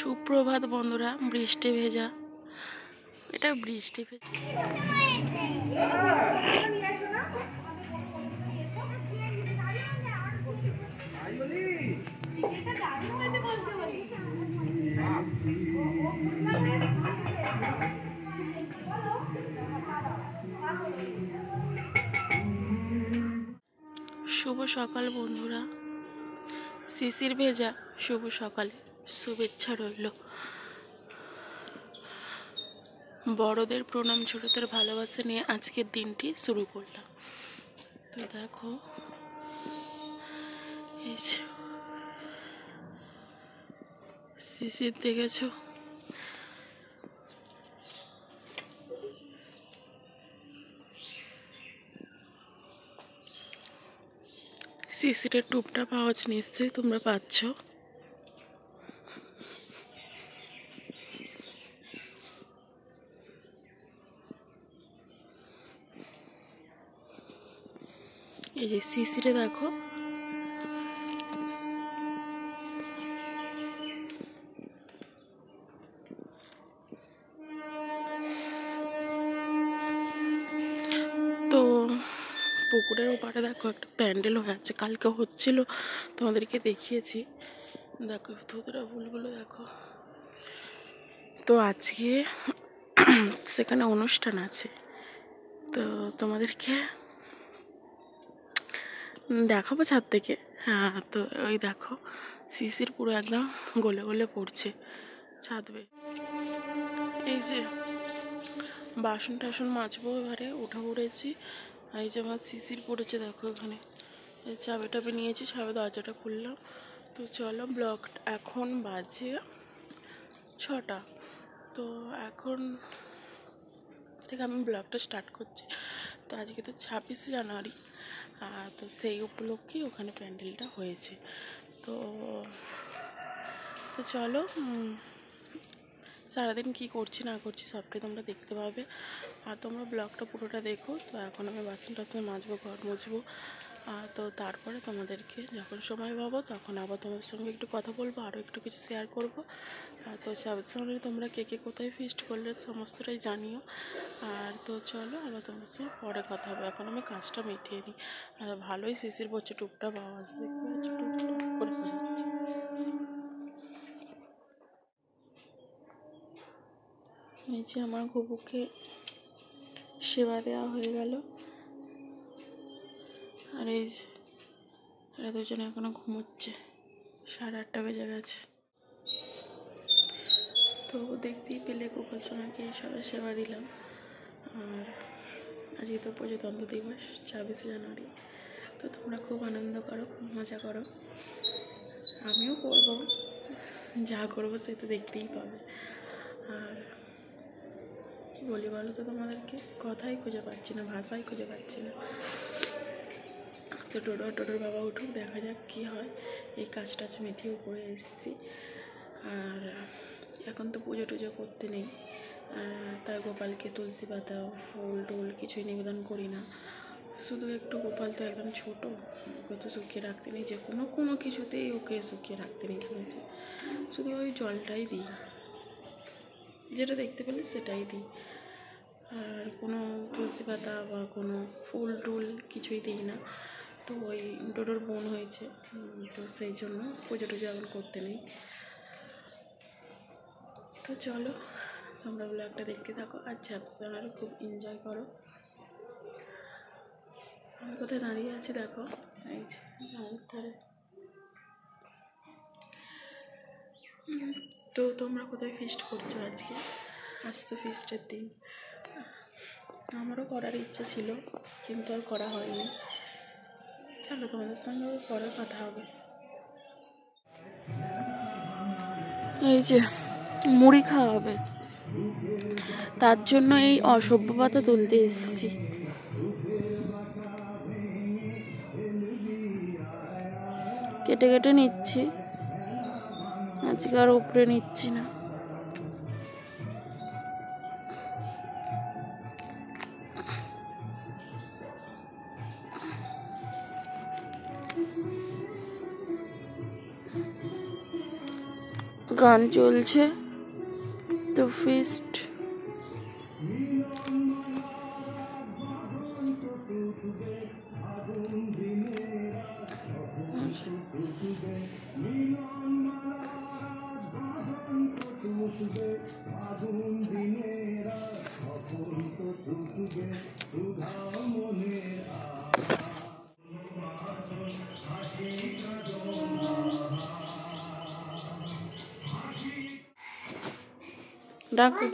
সুপ্রভাত বন্ধুরা, বৃষ্টি ভেজা, এটা বৃষ্টি ভেজা। শুভ সকাল বন্ধুরা, শিশির ভেজা শুভ সকালে শুভেচ্ছা রইল। বড়দের প্রণাম, ছোটদের ভালোবাসা নিয়ে আজকের দিনটি শুরু করলাম। তো দেখো, শিশির দেখেছো? শিশিরের টুপটাপ আওয়াজ নিশ্চয়ই তোমরা পাচ্ছ। এই যে শিশিরে দেখো, তো পুকুরের ওপারে দেখো একটা প্যান্ডেল হয়ে আছে, কালকে হচ্ছিল, তোমাদেরকে দেখিয়েছি। দেখো ধুতরা ফুলগুলো দেখো। তো আজকে সেখানে অনুষ্ঠান আছে, তো তোমাদেরকে দেখাবো ছাদ থেকে। হ্যাঁ, তো ওই দেখো শিশির পুরো একদম গলে গলে পড়ছে ছাদ বেয়ে। এই যে বাসন টাসন মাজবো, এবারে উঠে পড়েছি। এই যে আমার শিশির পড়েছে দেখো এখানে। চাবি টাবি নিয়েছি, চাবি দরজাটা খুললাম। তো চলো, ব্লগ এখন বাজে 6টা। তো এখন থেকে আমি ব্লগটা স্টার্ট করছি। তো আজকে তো 26শে জানুয়ারি, তো সেই উপলক্ষে ওখানে প্যান্ডেলটা হয়েছে। তো তো চলো, সারাদিন কি করছি না করছি সবটাই তোমরা দেখতে পাবে, আর তোমরা ব্লগটা পুরোটা দেখো। তো এখন আমি বাসন টাসন মাজবো, ঘর মুছবো, তো তারপরে তোমাদেরকে যখন সময় পাবো তখন আবার তোমাদের সঙ্গে একটু কথা বলবো, আরও একটু কিছু শেয়ার করবো। তো সঙ্গে তোমরা কে কে কোথায় ফিস্ট করলে সমস্তটাই জানিও। আর তো চলো, আবার তোমাদের সঙ্গে পরে কথা হবে। এখন আমি কাজটা মিটিয়ে নিই। ভালোই শিশির পড়ছে, টুপটাপ আওয়াজ দেখতে পাচ্ছি, টুপটাপ করে বোঝাচ্ছে। এই যে আমার ঘুঘুকে সেবা দেওয়া হয়ে গেল, আর এই যে এরা দুজনে এখনো ঘুমোচ্ছে, 8:30 বেজে গেছে। তো দেখতেই পেলে গোপাল সোনাকে সবাই সেবা দিলাম। আর আজকে তো প্রজাতন্ত্র দিবস, 26শে জানুয়ারি। তো তোমরা খুব আনন্দ করো, খুব মজা করো, আমিও করব, যা করবো সে তো দেখতেই পাবে। আর কি বলি বলো তো তোমাদেরকে, কথাই খুঁজে পাচ্ছি না, ভাষাই খুঁজে পাচ্ছি না। তো টোটোর বাবা উঠুক, দেখা যাক কি হয়। এই কাজটা মিটিয়ে উপরে এসেছি। আর এখন তো পুজো টুজো করতে নেই, তাই গোপালকে তুলসী পাতা ফুল টুল কিছুই নিবেদন করি না। শুধু একটু, গোপাল তো একদম ছোটো, ওকে তো শুকিয়ে রাখতে নেই, যে কোনো কিছুতেই ওকে শুকিয়ে রাখতে নেই শুনেছি। শুধু ওই জলটাই দিই, যেটা দেখতে পেলে সেটাই দিই, আর কোনো তুলসী পাতা বা কোনো ফুল টুল কিছুই দিই না। তো ওই ডোডোর বোন হয়েছে, তো সেই জন্য পুজো টুজো এখন করতে নেই। তো চলো, তোমরা ব্লগটা দেখতে থাকো আর ঝাপসানারও খুব এনজয় করো। আমি কোথায় দাঁড়িয়ে আছি দেখো, এই যে ধারে। তো তোমরা কোথায় ফিস্ট করছো আজকে? আজ তো ফিস্টের দিন। আমারও করার ইচ্ছে ছিল, কিন্তু আর করা হয়নি। চলো, তোমাদের সঙ্গে পরে কথা হবে। এই যে মুড়ি খাওয়া হবে, তার জন্য এই অসভ্য পাতা তুলতে এসেছি। কেটে কেটে নিচ্ছি, আজকে আর উপরে নিচ্ছি না। গান চলছে তো ফিস্ট। ডাকো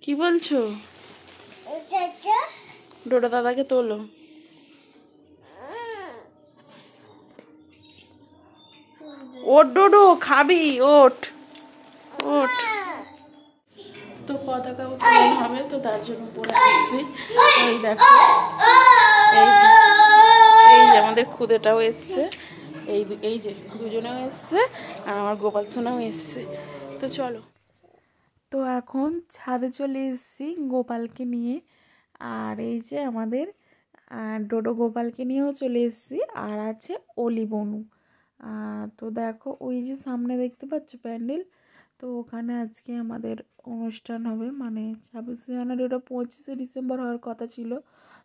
কি বলছো? ডোডো দাদাকে তোলো। ওঠ ডোডো, খাবি, ওঠ ওঠ। তো পতাকা উত্তোলন হবে, তো তার জন্য পরে আসছি। এই দেখো, এই যে আমাদের খুদেটাও এসছে, এই যে দুজনেও এসছে, আর আমার গোপাল সোনাও এসছে। তো চলো, তো এখন ছাদে চলে এসেছি গোপালকে নিয়ে। আর এই যে আমাদের ডোডো গোপালকে নিয়েও চলে এসেছি, আর আছে অলি বনু। তো দেখো ওই যে সামনে দেখতে পাচ্ছ প্যান্ডেল, তো ওখানে আজকে আমাদের অনুষ্ঠান হবে, মানে 26শে জানুয়ারি, ওটা 25শে ডিসেম্বর হওয়ার কথা ছিল,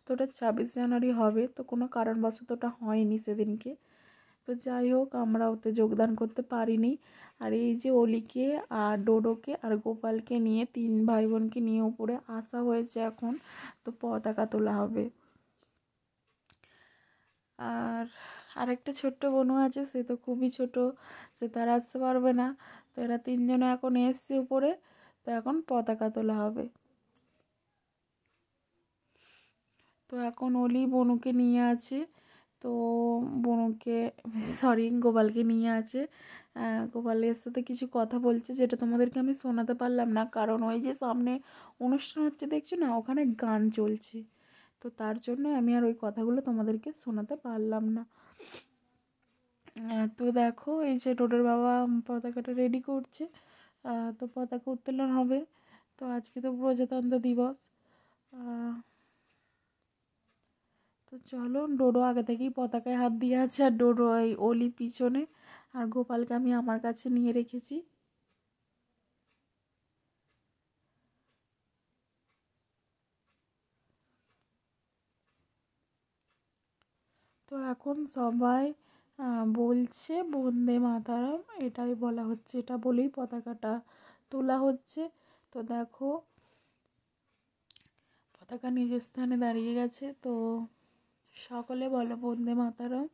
তো ওটা 26শে জানুয়ারি হবে। তো কোনো কারণবশত ওটা হয়নি সেদিনকে। তো যাই হোক, আমরা ওতে যোগদান করতে পারিনি। আর এই যে অলিকে আর ডোডোকে আর গোপালকে নিয়ে, 3 ভাই বোনকে নিয়ে উপরে আসা হয়েছে এখন, তো পতাকা তোলা হবে। আর আরেকটা ছোট্ট বোনও আছে, সে তো খুবই ছোট, সে তার আসতে পারবে না। তো এরা 3 জনে এখন এসছে উপরে, তো এখন পতাকা তোলা হবে। তো এখন অলি বনুকে নিয়ে আছে, তো বনুকে সরি গোপালকে নিয়ে আছে। গোপালের সাথে কিছু কথা বলছে, যেটা তোমাদেরকে আমি শোনাতে পারলাম না, কারণ ওই যে সামনে অনুষ্ঠান হচ্ছে দেখছো না, ওখানে গান চলছে, তো তার জন্য আমি আর ওই কথাগুলো তোমাদেরকে শোনাতে পারলাম না। তো দেখো এই যে ডোডোর বাবা পতাকাটা রেডি করছে, তো পতাকা উত্তোলন হবে। তো আজকে তো প্রজাতন্ত্র দিবস। তো চলো, ডোডো আগে থেকেই পতাকায় হাত দিয়ে আছে, আর ডোডো এই অলি পিছনে, আর গোপালকে আমি আমার কাছে নিয়ে রেখেছি। তো এখন সবাই বলছে বন্দে মাতারাম, এটাই বলা হচ্ছে, এটা বলেই পতাকাটা তোলা হচ্ছে। তো দেখো পতাকা নিজ স্থানে দাঁড়িয়ে গেছে, তো সকলে বলো বন্দে মাতারাম।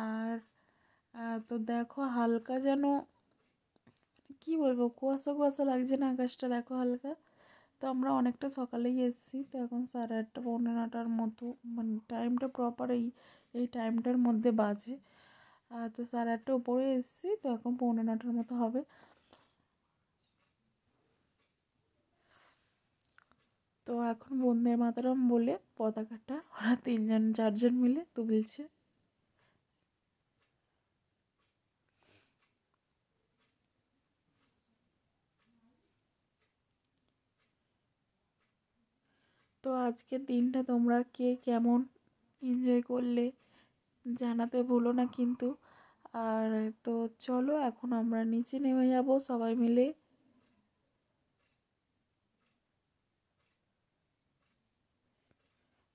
আর তো দেখো হালকা যেন কি বলবো, কুয়াশা কুয়াশা লাগছে না আকাশটা, দেখো হালকা। তো আমরা অনেকটা সকালেই এসেছি, তো এখন 8:30 পৌনে 9টার মতো, মানে টাইমটা প্রপার এই টাইমটার মধ্যে বাজে। তো 8:30 উপরে এসেছি, তো এখন পৌনে 9টার মতো হবে। তো এখন বন্দে মাতরম বলে পতাকাটা ওরা 3-4জন মিলে তুলছে। তো আজকের দিনটা তোমরা কে কেমন এনজয় করলে জানাতে ভুলো না কিন্তু। আর তো চলো এখন আমরা নিচে নেমে যাব সবাই মিলে।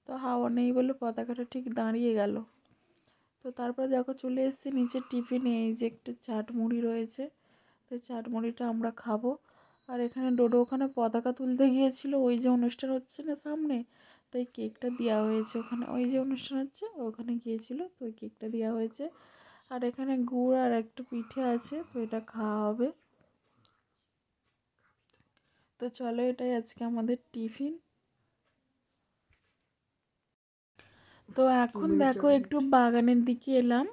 তো হাওয়া নেই বলে পতাকাটা ঠিক দাঁড়িয়ে গেল। তো তারপরে দেখো চলে এসেছি নিচে টিফিনে, এই যে একটা চাট মুড়ি রয়েছে, তো চাট মুড়িটা আমরা খাবো। আর এখানে ডোডো ওখানে পতাকা তুলতে গিয়েছিল, ওই যে অনুষ্ঠান হচ্ছে না সামনে, তো এই কেকটা দেওয়া হয়েছে ওখানে, ওই যে অনুষ্ঠান হচ্ছে ওখানে গিয়েছিল, তো ওই কেকটা দেওয়া হয়েছে। আর এখানে গুড় আর একটা পিঠে আছে, তো এটা খাওয়া হবে। তো চলো, এটাই আজকে আমাদের টিফিন। তো এখন দেখো একটু বাগানের দিকে এলাম।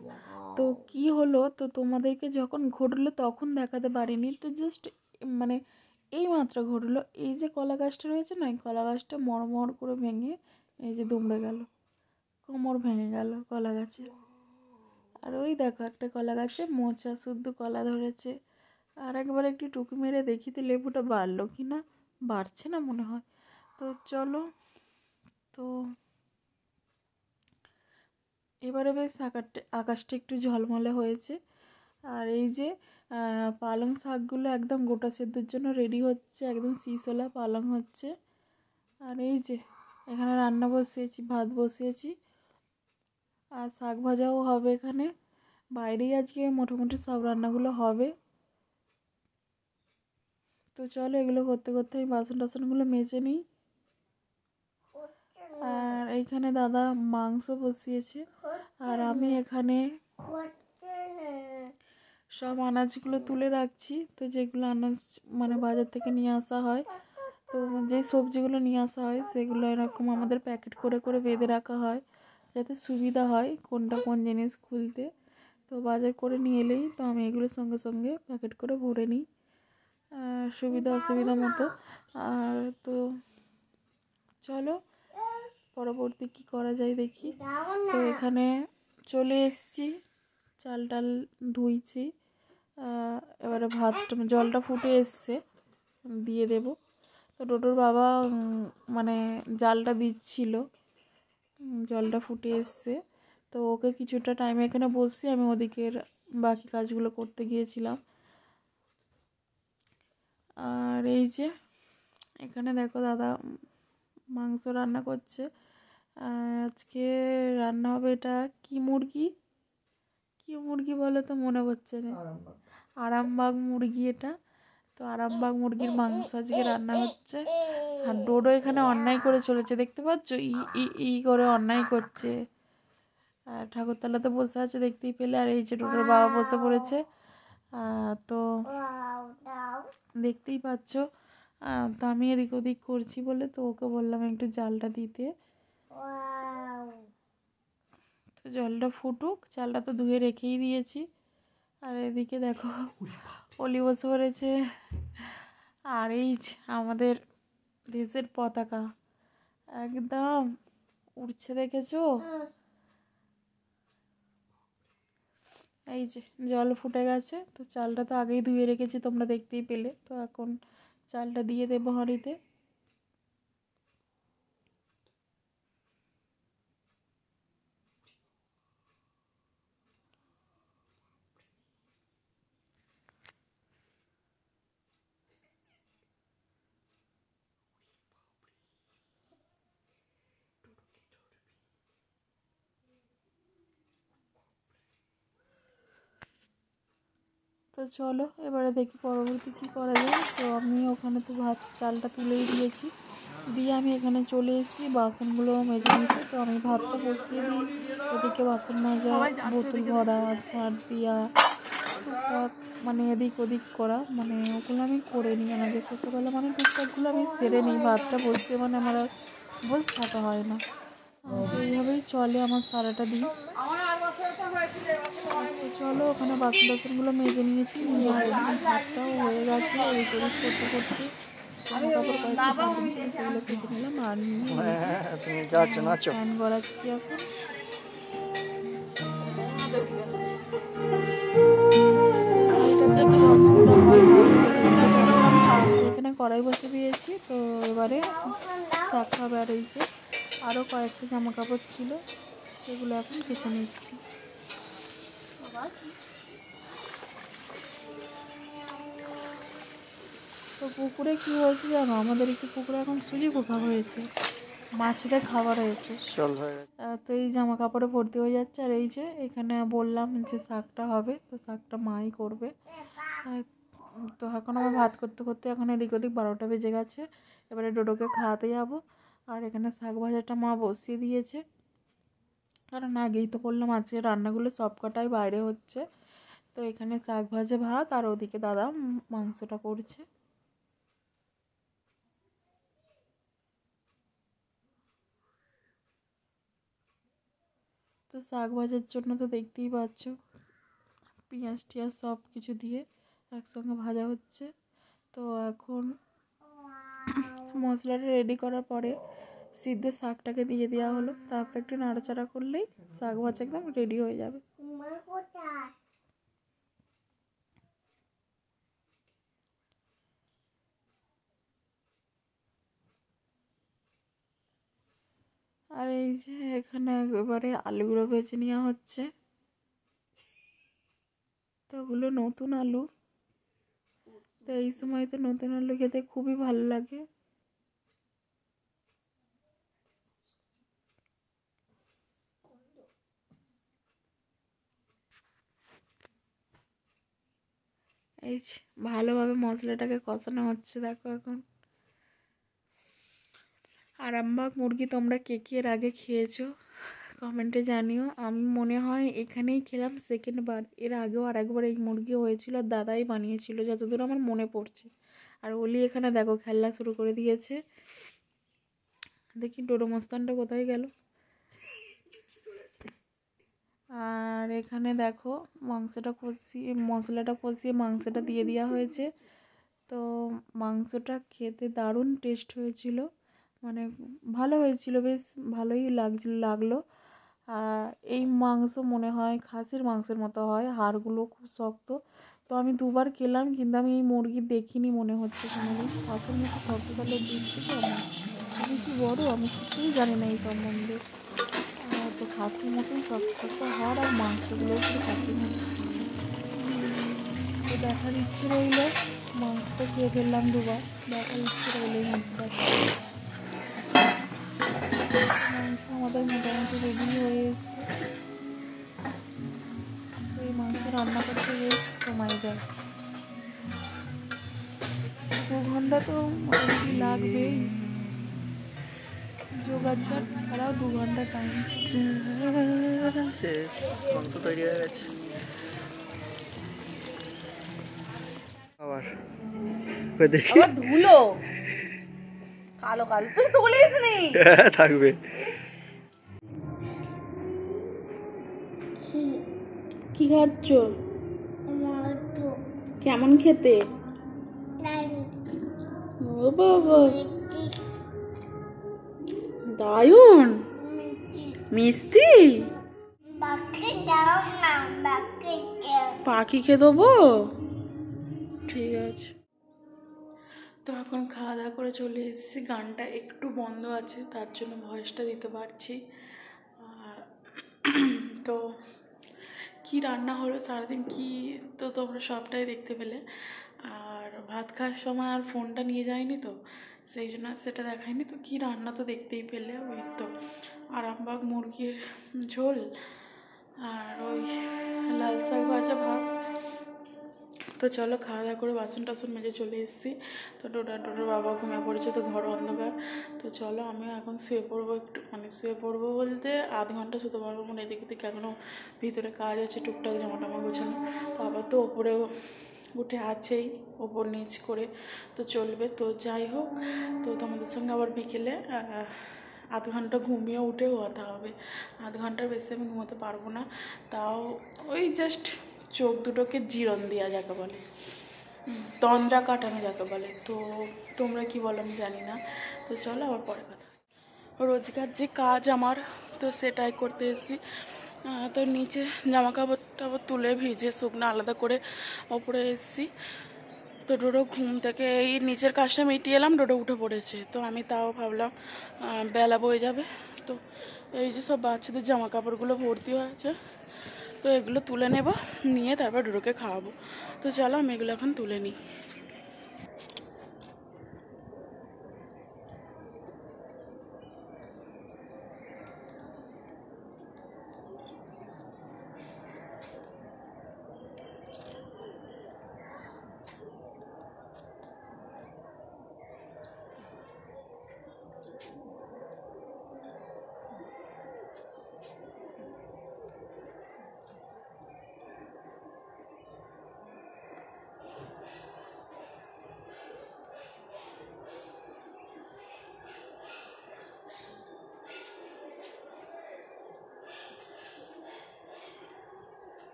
তো কি হলো, তো তোমাদেরকে যখন ঘটলো তখন দেখাতে পারিনি, তো জাস্ট মানে এই মাত্র ঘটলো, এই যে কলা গাছটা রয়েছে না, এই কলা গাছটা মড়মড় করে ভেঙে এই যে দুমড়ে গেল। কোমর ভেঙে গেল কলা গাছে। আর ওই দেখো একটা কলা গাছে মোচা শুদ্ধ কলা ধরেছে। আর একবার একটু টুকু মেরে দেখি তো লেবুটা বাড়লো কি না, বাড়ছে না মনে হয়। তো চলো, তো এবারে বেশ আকাশটা একটু ঝলমলে হয়েছে। আর এই যে পালং শাকগুলো একদম গোটা সেদ্ধর জন্য রেডি হচ্ছে, একদম শিশোলা পালং হচ্ছে। আর এই যে এখানে রান্না বসিয়েছি, ভাত বসিয়েছি, আর শাক ভাজাও হবে এখানে। বাইরেই আজকে মোটামুটি সব রান্নাগুলো হবে। তো চলো এগুলো করতে করতে আমি বাসন টাসনগুলো মেজে নিই। আর এইখানে দাদা মাংস বসিয়েছে, আর আমি এখানে সব আনাজগুলো তুলে রাখছি। তো যেগুলো আনাজ মানে বাজার থেকে নিয়ে আসা হয়, তো যে সবজিগুলো নিয়ে আসা হয় সেগুলো এরকম আমাদের প্যাকেট করে করে বেঁধে রাখা হয়, যাতে সুবিধা হয় কোনটা কোন জিনিস খুলতে। তো বাজার করে নিয়ে এলেই তো আমি এগুলো সঙ্গে সঙ্গে প্যাকেট করে ভরে নিই, সুবিধা অসুবিধা মতো। আর তো চলো পরবর্তী কি করা যায় দেখি। তো এখানে চলে এসছি, চাল টাল ধুইছি, এবারে ভাতটা জলটা ফুটে এসছে, দিয়ে দেব। তো টোটোর বাবা মানে জালটা দিচ্ছিল, জলটা ফুটে এসছে। তো ওকে কিছুটা টাইম এখানে বসছি, আমি ওদিকের বাকি কাজগুলো করতে গিয়েছিলাম। আর এই যে এখানে দেখো দাদা মাংস রান্না করছে। আজকে রান্না হবে এটা কি মুরগি, কি মুরগি বলে তো মনে পড়ছে না, আরামবাগ মুরগি এটা। তো আরামবাগ মুরগির মাংস আজকে রান্না হচ্ছে। আর ডোডো এখানে অন্যায় করে চলেছে, দেখতে পাচ্ছ, ই ই ই করে অন্যায় করছে। আর ঠাকুরতলাতে বসে আছে দেখতেই পেলে। আর এই যে ডোডোর বাবা বসে পড়েছে, তো দেখতেই পাচ্ছ। তো আমি এদিক ওদিক করছি বলে তো ওকে বললাম একটু জালটা দিতে। তো জলটা ফুটুক, চালটা তো ধুয়ে রেখেই দিয়েছি। আর এদিকে দেখো অলি বসে পড়েছে। আর এই আমাদের দেশের পতাকা একদম উড়ছে, দেখেছো? এই যে জল ফুটে গেছে, তো চালটা তো আগেই ধুয়ে রেখেছি, তোমরা দেখতেই পেলে। তো এখন চালটা দিয়ে দেবো হাঁড়িতে। তো চলো এবারে দেখি পরবর্তী কী করা যায়। তো আমি ওখানে তো ভাত চালটা তুলেই দিয়েছি, দিয়ে আমি এখানে চলে এসেছি বাসনগুলো মেজে নিতে। তো আমি ভাতটা বসিয়ে দিই, ওদিকে বাসন মাজা, বোতল ভরা, ঝাড় দিয়া, টুকটাক মানে এদিক ওদিক করা, মানে ওগুলো আমি করে নিই। আমাদের সকালে মানে টুকটাকগুলো আমি সেরে নিই, ভাতটা বসিয়ে মানে আমার আর বসে থাকা হয় না। তো এইভাবেই চলে আমার সারাটা দিন। তো চলো ওখানে বাসন টাসনগুলো মেজে নিয়েছি, ভাতটাও হয়ে গেছে। এদিক ওদিক করতে করতে জামা কাপড় কয়েকটা বাসন ছিল সেগুলো কেচে নিলাম, আর নিয়ে ফ্যান গড়াচ্ছি এখন। এটাতে একটু অসুবিধা হয়, এখানে কড়াই বসে দিয়েছি। তো এবারে শাক খাবার রয়েছে, আরও কয়েকটা জামা কাপড় ছিল সেগুলো এখন কেচে নিচ্ছি। তো পুকুরে কি হয়েছে জানো, আমাদের একটু পুকুরে এখন সুজি পোকা হয়েছে, মাছদের খাবার হয়েছে। তো এই জামা কাপড়ে ভর্তি হয়ে যাচ্ছে। আর এই যে এখানে বললাম যে শাকটা হবে, তো শাকটা মাই করবে। তো এখন আমার ভাত করতে করতে এখন এদিক ওদিক 12টা বেজে গেছে। এবারে ডোডোকে খাওয়াতে যাব। আর এখানে শাক ভাজাটা মা বসিয়ে দিয়েছে, কারণ আগেই তো বললাম আজকে রান্নাগুলো সব কটাই বাইরে হচ্ছে। তো এখানে শাক ভাজে ভাত, আর ওদিকে দাদা মাংসটা করছে। তো শাক ভাজার জন্য তো দেখতেই পাচ্ছ পেঁয়াজ টিয়াজ সব কিছু দিয়ে একসঙ্গে ভাজা হচ্ছে। তো এখন মশলাটা রেডি করার পরে সিদ্ধ শাকটাকে দিয়ে দেওয়া হলো, তারপর একটু নাড়াচাড়া করলেই শাক ভাজা একদম রেডি হয়ে যাবে। আর এই যে এখানে একেবারে আলুগুলো ভেজে নেওয়া হচ্ছে, তো ওগুলো নতুন আলু, তো এই সময় তো নতুন আলু খেতে খুবই ভালো লাগে। এই যে ভালোভাবে মশলাটাকে কষানো হচ্ছে, দেখো এখন। আরামবাগ মুরগি তোমরা কে কে এর আগে খেয়েছো কমেন্টে জানিও। আমি মনে হয় এখানেই খেলাম সেকেন্ড বার, এর আগেও আর একবার এই মুরগি হয়েছিল, আর দাদাই বানিয়েছিল যতদূর আমার মনে পড়ছে। আর ওলি এখানে দেখো খেলা শুরু করে দিয়েছে। দেখি ডোডো মস্তানটা কোথায় গেল। আর এখানে দেখো মাংসটা কষিয়ে, মশলাটা কষিয়ে মাংসটা দিয়ে দেওয়া হয়েছে। তো মাংসটা খেতে দারুণ টেস্ট হয়েছিল, মানে ভালো হয়েছিল, বেশ ভালোই লাগলো। আর এই মাংস মনে হয় খাসির মাংসের মতো হয়, হাড়গুলো খুব শক্ত। তো আমি দুবার খেলাম, কিন্তু আমি এই মুরগি দেখিনি মনে হচ্ছে কোনোদিন। খাসির মতো শক্ত, তাহলে দুধ থেকে আমি কি বড়, আমি কিছুই জানি না এই সম্বন্ধে। তো খাসির মতন শক্ত শক্ত হাড়, আর মাংসগুলোও পুরো খাসির মতো। তো দেখার ইচ্ছে রইল, মাংসটা খেয়ে ফেললাম দুবার, দেখার ইচ্ছে রইল এই মুরগিটা। মাংস আমাদের মোটামুটি রেডি হয়ে এসছে। তো এই মাংস রান্না করতে বেশ সময় যায়, 2 ঘন্টা তো মোটামুটি লাগবেই, যোগাযোগ ছাড়াও 2 ঘন্টা টাইম শেষ, মাংস তৈরি হয়ে গেছে। আবার দেখি ধুলো কালো কালো, তুই তোলিস নি থাকবে। কি খাচ্ছ? কেমন খেতে? ও বাবা, দারুন মিষ্টি। পাখিকে দেবো, ঠিক আছে। তো এখন খাওয়া দাওয়া করে চলে এসেছি, গানটা একটু বন্ধ আছে তার জন্য ভয়েসটা দিতে পারছি। আর তো কি রান্না হলো সারাদিন কি, তো তোমরা সবটাই দেখতে পেলে। আর ভাত খাওয়ার সময় আর ফোনটা নিয়ে যায়নি, তো সেই জন্য সেটা দেখায়নি। তো কি রান্না তো দেখতেই পেলে, ওই তো আরামবাগ মুরগির ঝোল আর ওই লাল শাক ভাজা ভাত। তো চলো খাওয়া দাওয়া করে বাসন টাসন মেজে চলে এসেছি। তো ডোডোর বাবা ঘুমিয়ে পড়েছে, তো ঘর অন্ধকার। তো চলো আমি এখন শুয়ে পড়বো, একটু মানে শুয়ে পড়বো বলতে আধ ঘন্টা শুতে পারবো, মানে এদিকে থেকে এখনও ভিতরে কাজ আছে টুকটাক, জামা টামা গোছানো। তো আবার তো ওপরেও উঠে আছেই, ওপর নিচ করে তো চলবে। তো যাই হোক, তো তোমাদের সঙ্গে আবার বিকেলে আধ ঘন্টা ঘুমিয়ে উঠে কথা হবে। আধ ঘন্টার বেশি আমি ঘুমোতে পারবো না, তাও ওই জাস্ট চোখ দুটোকে জিরন দেওয়া যাকে বলে, তন্দ্রা কাটানো যাকে বলে। তো তোমরা কি বলো আমি জানি না। তো চলো আবার পরে কথা। রোজকার যে কাজ আমার, তো সেটাই করতে এসেছি। তো নিচে জামা কাপড় টাপড় তুলে ভিজে শুকনো আলাদা করে ওপরে এসেছি। তো ডোডো ঘুম থেকে এই নিচের কাজটা মিটিয়ে এলাম, ডোডো উঠে পড়েছে। তো আমি তাও ভাবলাম বেলা বয়ে যাবে, তো এই যে সব বাচ্চাদের জামা কাপড়গুলো ভর্তি হয়েছে, তো এগুলো তুলে নেব, নিয়ে তারপর ডোডোকে খাওয়াবো। তো চলো আমি এগুলো এখন তুলে নিই।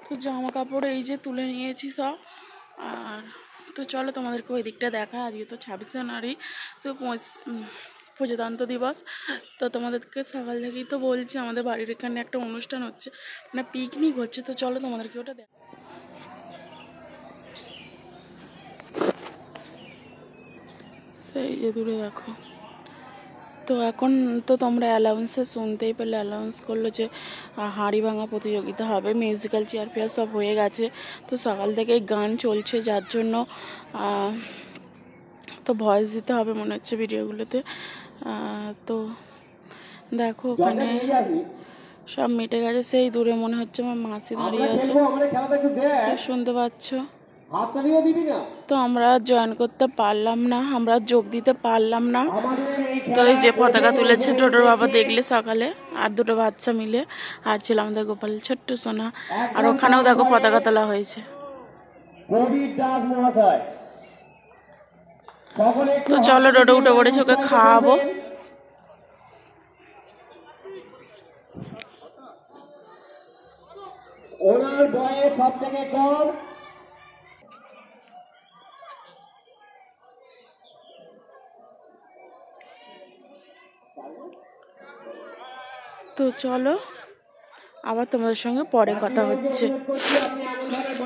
তো জামা কাপড় এই যে তুলে নিয়েছি সব। আর তো চলো তোমাদেরকে ওই দিকটা দেখা। আজকে তো 26 জানুয়ারি, তো প্রজাতন্ত্র দিবস। তো তোমাদেরকে সকাল থেকেই তো বলছি আমাদের বাড়ির এখানে একটা অনুষ্ঠান হচ্ছে, মানে পিকনিক হচ্ছে। তো চলো তোমাদেরকে ওটা দেখা। সেই যে দূরে দেখো। তো এখন তো তোমরা অ্যালাউন্সে শুনতেই পেলে, অ্যালাউন্স করলো যে হাঁড়ি ভাঙা প্রতিযোগিতা হবে, মিউজিক্যাল চেয়ার ফেয়ার সব হয়ে গেছে। তো সকাল থেকে গান চলছে, যার জন্য তো ভয়েস দিতে হবে মনে হচ্ছে ভিডিওগুলোতে। তো দেখো ওখানে সব মিটে গেছে। সেই দূরে মনে হচ্ছে আমার মাসি দাঁড়িয়ে আছে, শুনতে পাচ্ছ। তো আমরা জয়েন করতে পারলাম না, আমরা যোগ দিতে পারলাম না। তো এই যে পতাকা তুলেছে টোটোর বাবা, দেখলে সকালে, আর দুটো বাচ্চা মিলে, আর ছিল আমাদের গোপাল ছোট্ট সোনা। আর ওখানেও দেখো পতাকা তোলা হয়েছে। তো চলো টোটো উঠে পড়েছে, ওকে খাওয়াবো। ওনার বয়স সব থেকে কম। তো চলো আবার তোমাদের সঙ্গে পরে কথা হচ্ছে।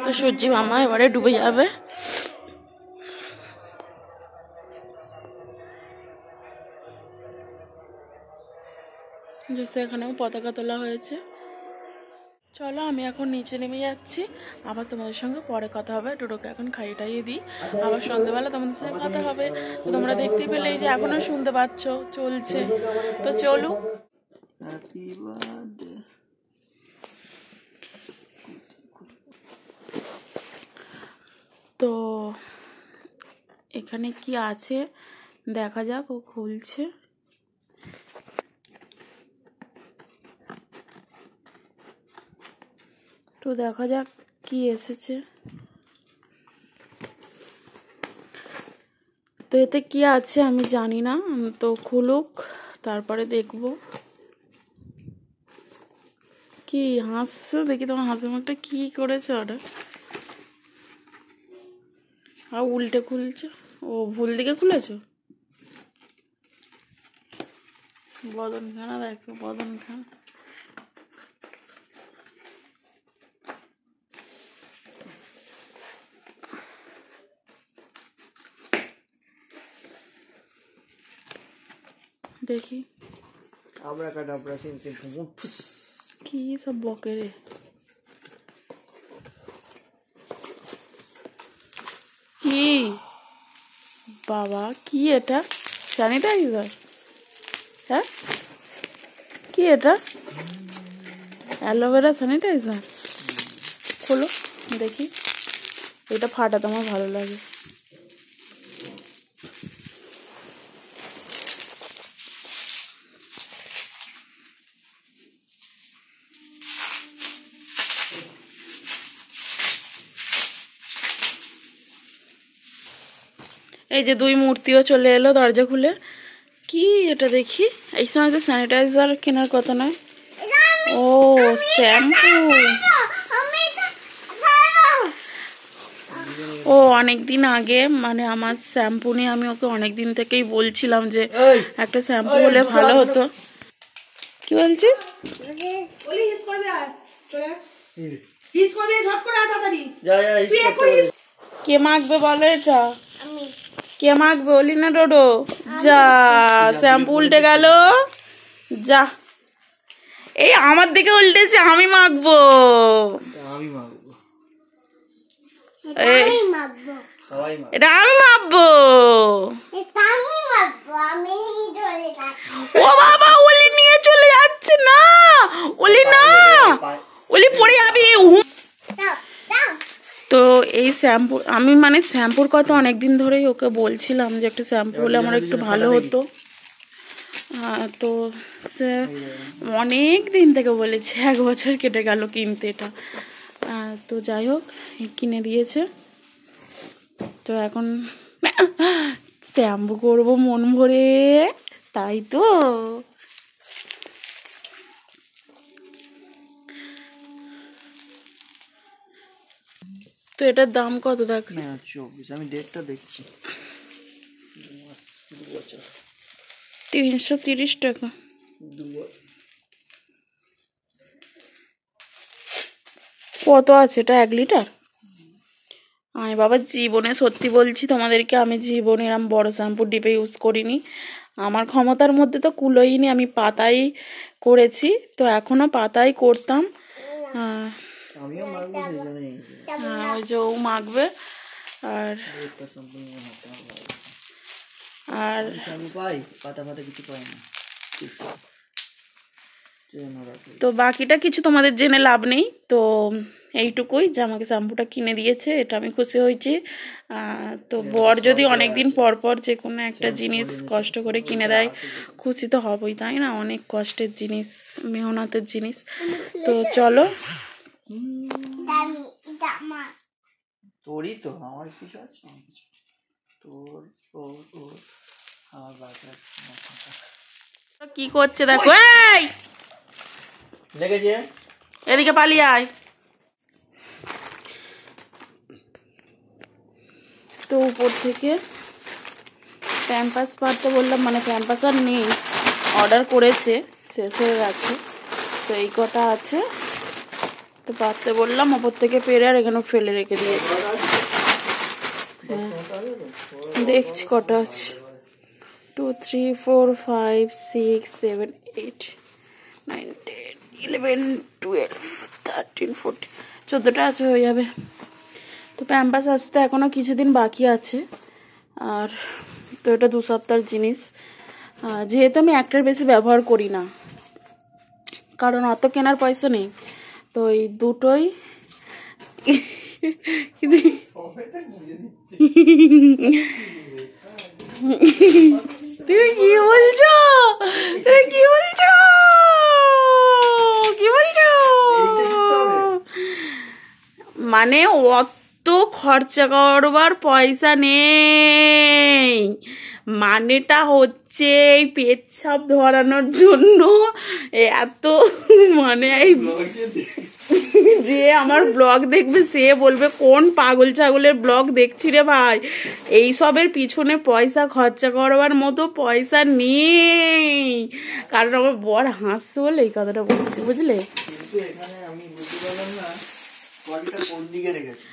তো সূর্যি মামা এবারে ডুবে যাবে। এখানেও পতাকা তোলা হয়েছে। চলো আমি এখন নিচে নেমে যাচ্ছি, আবার তোমাদের সঙ্গে পরে কথা হবে। টোটোকে এখন খাইয়ে টাইয়ে দিই, আবার সন্ধ্যেবেলা তোমাদের সঙ্গে কথা হবে। তো তোমরা দেখতেই পেলে এই যে এখনো শুনতে পাচ্ছ চলছে। তো চলুক। তো এখানে কি আছে দেখা যাক। ও খুলছে। তো দেখা যাক কি এসেছে। তো এতে কি আছে আমি জানি না, তো খুলুক তারপরে দেখব। কি হাসছো দেখি, তোমার হাসির মুখটা কি করেছো ওটা? আর উল্টে খুলছো, ও ভুল দিকে খুলেছো। বদনখানা দেখো, বদনখানা। দেখি আবরাকাডাবরা সিমসিম ফুম ফুস। কি সব বকে রে। কি বাবা, কি এটা? স্যানিটাইজার? হ্যাঁ, কি এটা? Aloe vera sanitiser? খোলো দেখি। এটা ফাটাতে আমার ভালো লাগে। এই যে দুই মূর্তিও চলে এলো দরজা খুলে। কি এটা দেখি? এই সময় তো স্যানিটাইজার কেনার কথা নয়। ও শ্যাম্পু। ও ও অনেক দিন আগে মানে আমার শ্যাম্পু নিয়ে আমি ওকে অনেক দিন থেকেই বলছিলাম যে একটা শ্যাম্পু হলে ভালো হতো। কি বলছিস? কে মাখবে বলো এটা? কে মাখবে? বলি না ডোডো। যা শ্যাম্পু উল্টে গেল। যা এই আমার দিকে উল্টেছে, আমি মাখবো। আমি মাখবো, এটা আমি মাখবো। ও বাবা, ওলি নিয়ে চলে যাচ্ছে। না ওলি না, ওলি পড়ে যাবি। তো এই শ্যাম্পু আমি মানে শ্যাম্পুর কথা অনেকদিন ধরেই ওকে বলছিলাম যে একটা শ্যাম্পু হলে আমার একটু ভালো হতো। তো সে অনেক দিন থেকে বলেছে, 1 বছর কেটে গেল কিনতে এটা। তো যাই হোক কিনে দিয়েছে। তো এখন শ্যাম্পু করবো মন ভরে, তাই তো। তো এটার দাম কত? দেখ 24, আমি ডেটটা দেখছি। 330 টাকা। কত আছে এটা? 1 লিটার? আমি বাবা জীবনে সত্যি বলছি তোমাদেরকে, আমি জীবনে এরম বড় শ্যাম্পুর ডিপে ইউজ করিনি। আমার ক্ষমতার মধ্যে তো কুলোইনি। আমি পাতাই করেছি, তো এখনো পাতাই করতাম। ওই যে ও মাখবে। আর আর পাতা পাতা কিছু পাই না। তো বাকিটা কিছু তোমাদের জেনে লাভ নেই। তো এইটুকুই যে আমাকে শ্যাম্পুটা কিনে দিয়েছে, এটা আমি খুশি হয়েছি। তো বর যদি অনেকদিন পর পর যে কোনো একটা জিনিস কষ্ট করে কিনে দেয়, খুশি তো হবই, তাই না? অনেক কষ্টের জিনিস, মেহনতের জিনিস। তো চলো। তোরই তো, আমার কিছু আছে? তোর তোর তোর আমার বাজার কি করছে দেখো। এই লেগেছে, এদিকে পালিয়ে আয়। তো উপর থেকে প্যাম্পাস পারতে বললাম, মানে প্যাম্পাস আর নেই, অর্ডার করেছে, শেষ হয়ে গেছে। তো এই কটা আছে, তো পারতে বললাম, ওপর থেকে পেরে আর এখানে ফেলে রেখে দিয়েছে। দেখছি কটা আছে। 2 3 4 5 6 7 8 9 10 11 12 13 14 14টা আছে, হয়ে যাবে। তো প্যাম্পাস আসতে এখনো কিছুদিন বাকি আছে। আর তো এটা 2 সপ্তাহের জিনিস। যেহেতু আমি একটার বেশি ব্যবহার করি না, কারণ অত কেনার পয়সা নেই, তো এই দুটোই। তুমি কি বলছো? তুমি কি বলছো? কি বলছো? মানে অত খরচা করবার পয়সা নেই। মানেটা হচ্ছে এই পেচ্ছাপ ধরানোর জন্য এত, মানে এই যে আমার ব্লগ দেখবে সে বলবে কোন পাগল ছাগলের ব্লগ দেখছি রে ভাই। এইসবের পিছনে পয়সা খরচা করবার মতো পয়সা নেই। কারণ আমার বর হাসছে বলে এই কথাটা বলছি, বুঝলে? কিন্তু এখানে আমি বুঝতে পারলাম না কোয়ালিটা কোন দিকে রেখেছে।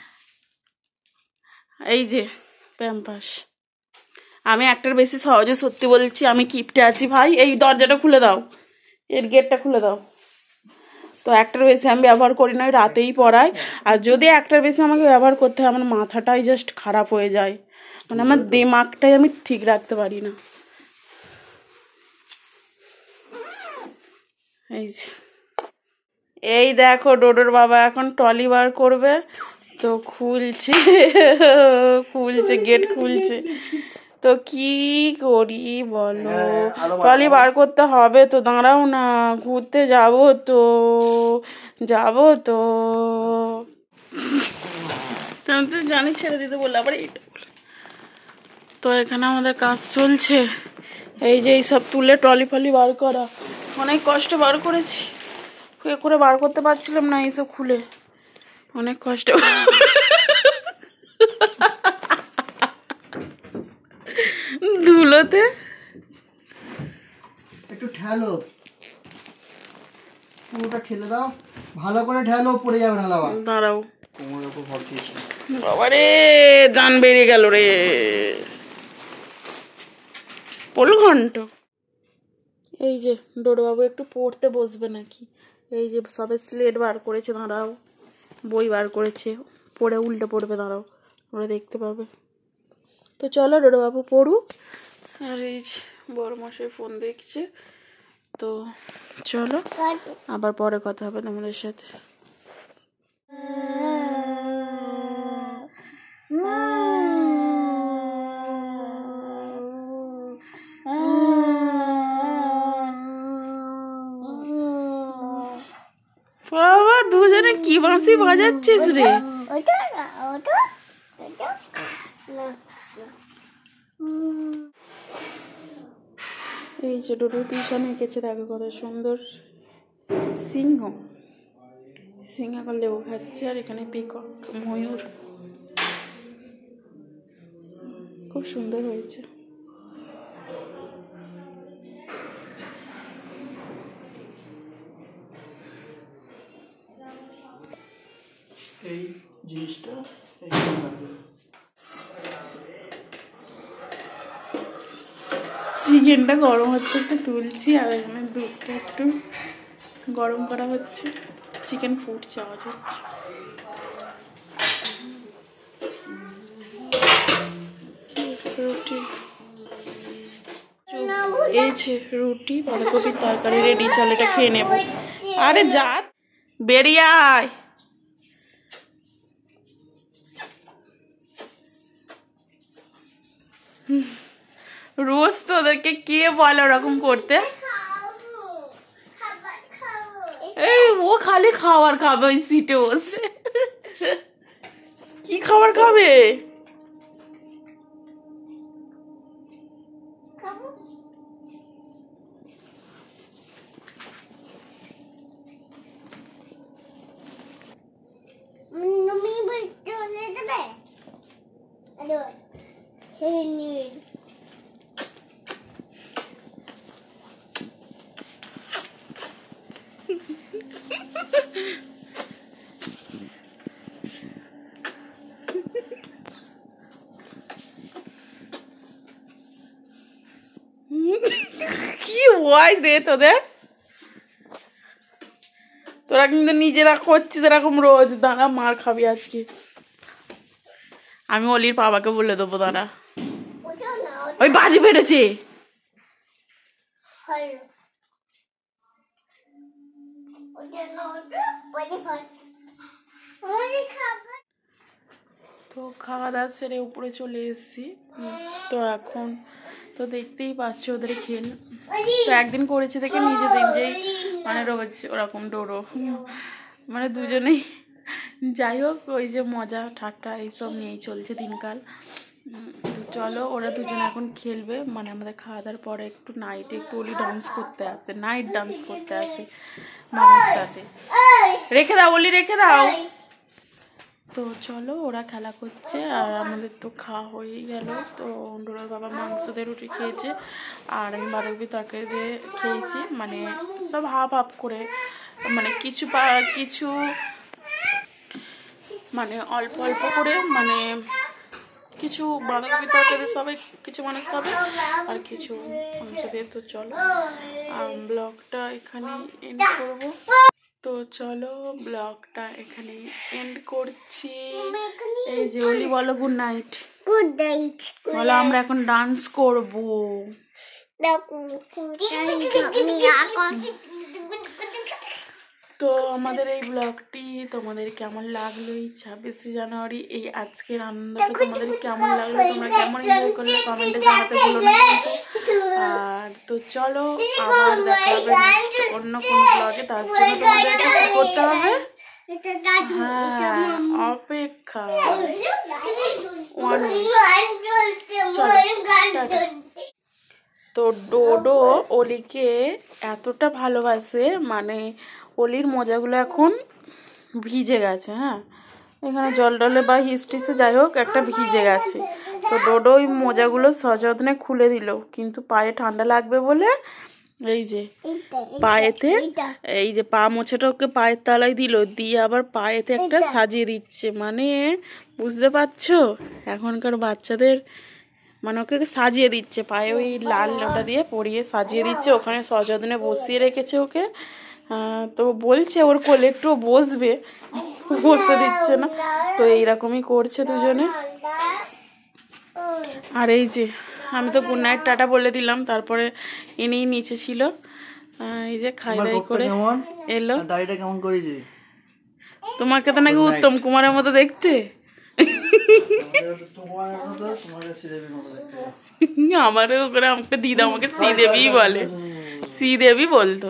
এই যে প্যাম্পাস, আমি একটার বেশি সহজে সত্যি বলছি আমি কিপটে আছি ভাই। এই দরজাটা খুলে দাও, এর গেটটা খুলে দাও। তো একটার বেশি আমি ব্যবহার করি না, রাতেই পরাই। আর যদি একটার বেশি আমাকে ব্যবহার করতে হয়, আমার মাথাটাই জাস্ট খারাপ হয়ে যায়, মানে আমার দিমাগটাই আমি ঠিক রাখতে পারি না। এই যে এই দেখো ডোডোর বাবা এখন ট্রলি বার করবে, তো খুলছে, খুলছে, গেট খুলছে। তো কি করি বলো? ট্রলি বার করতে হবে তো, দাঁড়াও না, ঘুরতে যাবো তো, যাবো তো। তুমি তো জানি ছেড়ে দিতে বললে, আবার এইটা। তো এখানে আমাদের কাজ চলছে, এই যে এইসব তুলে ট্রলি ফলি বার করা, অনেক কষ্ট বার করেছি, এ করে বার করতে পারছিলাম না এইসব খুলে, অনেক কষ্ট। ধুলোতে। একটু ঠেলো, পুরোটা ঠেলে দাও, ভালো করে ঠেলো, পড়ে যাবে না লাবা। দাঁড়াও, কোমরের উপর ভর দিয়েছি। বাবা রে, জান বেরিয়ে গেল রে। পড়ল ঘন্ট। এই যে ডোডোবাবু একটু পড়তে বসবে নাকি, এই যে সবে স্লেট বার করেছে, দাঁড়াও, বই বার করেছে, পড়ে উল্টে পড়বে, দাঁড়াও, ওরা দেখতে পাবে। তো চলো ডোডোবাবু পড়ুক। আর এই যে বড় মশাই ফোন দেখছে। তো চলো, আবার পরে কথা হবে তোমাদের সাথে। বাবা দুজনে কি বাঁশি বাজাচ্ছিস রে? এই যে ডোডো টিউশন এঁকেছে, দেখো কত সুন্দর সিংহ, সিংহ এখন লেবু খাচ্ছে, আর এখানে পিকক ময়ূর, খুব সুন্দর হয়েছে। এই জিনিসটা চিকেনটা গরম হচ্ছে, একটু তুলছি, আর এখানে দুধটা একটু গরম করা হচ্ছে, চিকেন ফুটছে, আওয়াজ হচ্ছে। রুটি, এই যে রুটি, বাঁধাকপির তরকারি রেডি, চল এটা খেয়ে নেবো। আরে যা, বেরিয়ে আয়। রোজ তো ওদেরকে কে বলে ওরকম করতে? এই ও খালি খাবার খাবে ওই সিটে বসে। কি খাবার খাবে? কি ভয়েস রে তোদের? তোরা কিন্তু নিজেরা করছিস এরকম রোজ, দাঁড়া মার খাবি আজকে। আমি অলির বাবাকে বলে দেবো, দাঁড়া, ওই বাজি পেটেছে। তো খাওয়া দাওয়া সেরে উপরে চলে এসেছি। তো এখন তো দেখতেই পাচ্ছ ওদের খেল। তো একদিন করেছে দেখে নিজে নিজেই মানে রোজ ওরকম ডোরো, মানে দুজনেই, যাই হোক ওই যে মজা ঠাট্টা এইসব নিয়েই চলছে দিনকাল। তো চলো ওরা দুজনে এখন খেলবে, মানে আমাদের খাওয়া দাওয়ার পরে একটু নাইটে একটু ওলি ডান্স করতে আসে, নাইট ডান্স করতে আসে মামার সাথে। রেখে দাও ওলি, রেখে দাও। তো চলো ওরা খেলা করছে, আর আমাদের তো খাওয়া হয়েই গেল। তো ডোরার বাবা মাংস দিয়ে রুটি খেয়েছে, আর আমি বাঁধাকপি তরকারি দিয়ে খেয়েছি, মানে সব হাফ হাফ করে, মানে কিছু কিছু মানে অল্প অল্প করে, মানে কিছু বাঁধাকপি তরকারি সবাই কিছু মানুষ খাবে, আর কিছু মাংস দিয়ে। তো চলো ব্লগটা এখানে এন্ড করবো। তো চলো ব্লগটা এখানে এন্ড করছি। এই যে ওলি বলো গুড নাইট। Good night. বলো আমরা এখন ডান্স করবো। তো আমাদের এই ব্লগটি তোমাদের কেমন লাগলো, এই 26শে জানুয়ারি এই আজকের আনন্দটা তোমাদের কেমন লাগলো, তোমরা কেমন এনজয় করলে কমেন্টে জানাতে ভুলো না কিন্তু। আর তো চলো আবার দেখা হবে অন্য কোনো ব্লগে, তার জন্য তোমাদেরকে কি করতে হবে? হ্যাঁ, অপেক্ষা। তো ডোডো অলিকে এতটা ভালোবাসে, মানে অলির মোজাগুলো এখন ভিজে গেছে। হ্যাঁ, এখানে জল টলে বা হিস্ট্রিসে যাই হোক একটা ভিজে গেছে, তো ডোডো ওই মোজাগুলো সযত্নে খুলে দিল, কিন্তু পায়ে ঠান্ডা লাগবে বলে এই যে পায়েতে এই যে পা মোছাটা ওকে পায়ের তলায় দিল, দিয়ে আবার পায়েতে একটা সাজিয়ে দিচ্ছে। মানে বুঝতে পারছো এখনকার বাচ্চাদের, মানে ওকে সাজিয়ে দিচ্ছে পায়ে, ওই লাল ওটা দিয়ে পরিয়ে সাজিয়ে দিচ্ছে। ওখানে সযত্নে বসিয়ে রেখেছে ওকে। তো বলছে ওর কোলে একটু বসবে, বসতে দিচ্ছে না। তো এইরকমই করছে দুজনে। আর এই যে আমি তো গুড নাইট টাটা বলে দিলাম, তারপরে ইনি নিচে ছিল, এই যে খাই দাই করে এলো। দাড়িটা কেমন করেছি? তোমাকে তো নাকি উত্তম কুমারের মতো দেখতে। আমারও করে আমাকে দিদা আমাকে শ্রীদেবী বলে, শ্রীদেবী বলতো।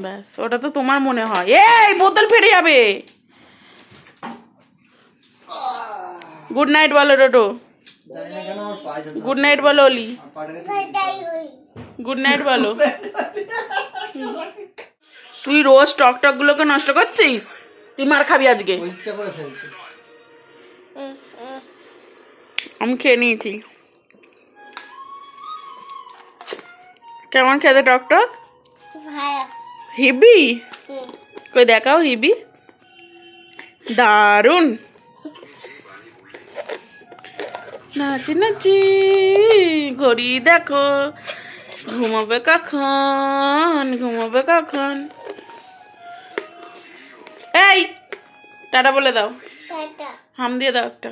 ব্যাস ওটা তো তোমার মনে হয়। এই বোতল ফেটে যাবে। গুড নাইট বলো ডোডো, গুড নাইট বলো অলি, গুড নাইট বলো। তুই রোজ টক টক গুলোকে নষ্ট করছিস, তুই মার খাবি আজকে। আমি খেয়ে নিয়েছি। কেমন খেতে টক টক? হিবি কই দেখাও, হিবি দারুন। নাচি নাচি ঘড়ি দেখো, ঘুমাবে কখন, ঘুমাবে কখন। এই টাটা বলে দাও, হাম দিয়ে দাও একটা।